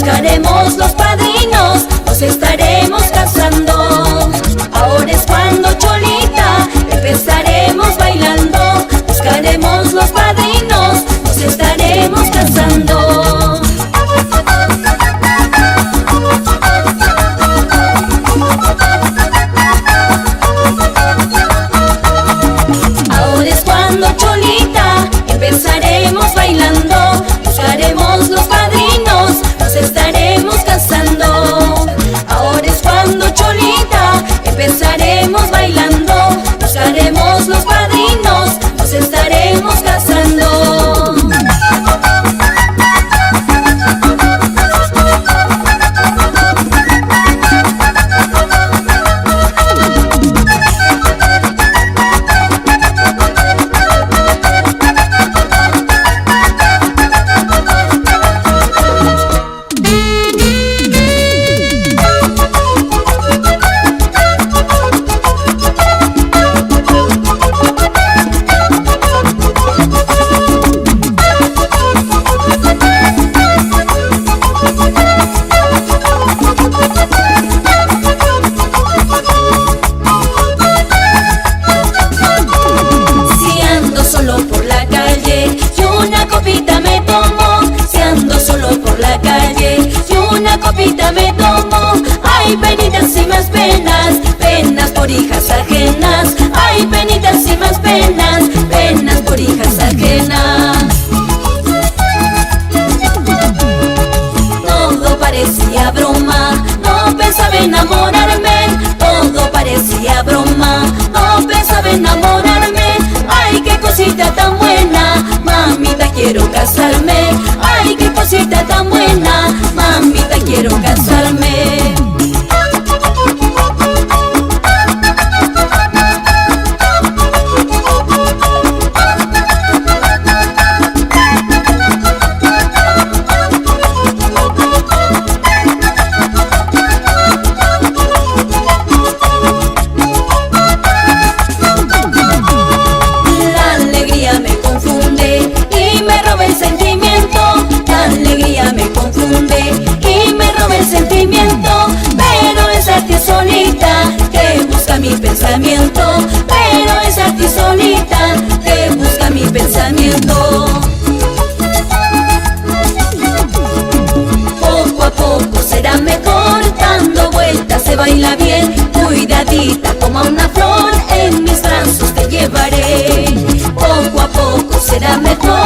buscaremos los padrinos, nos estaremos casando. Ahora es cuando, Cholita, empezaremos bailando. Buscaremos los padrinos, nos estaremos casando. Ahora es cuando, Cholita, empezaremos bailando. Buscaremos los padrinos, nos estaremos casando. Ahora es cuando, Cholita, empezaremos bailando. Buscaremos los padrinos, nos estaremos casando. Me tomo, ay, penitas y más penas, penas por hijas ajenas. Ay, penitas y más penas, penas por hijas ajenas. Todo parecía broma, no pensaba enamorarme. Todo parecía broma, no pensaba enamorarme. Ay, qué cosita tan buena, mamita, quiero casarme. Ay, qué cosita tan buena, mamita, quiero casarme. La alegría me confunde y me roba el sentimiento. La alegría me confunde y me roba el sentimiento. Pero es a ti solita que busca mi pensamiento. Pero es a ti solita que busca mi pensamiento. Poco a poco será mejor, dando vueltas se baila bien. Cuidadita como a una flor, en mis brazos te llevaré. Poco a poco será mejor,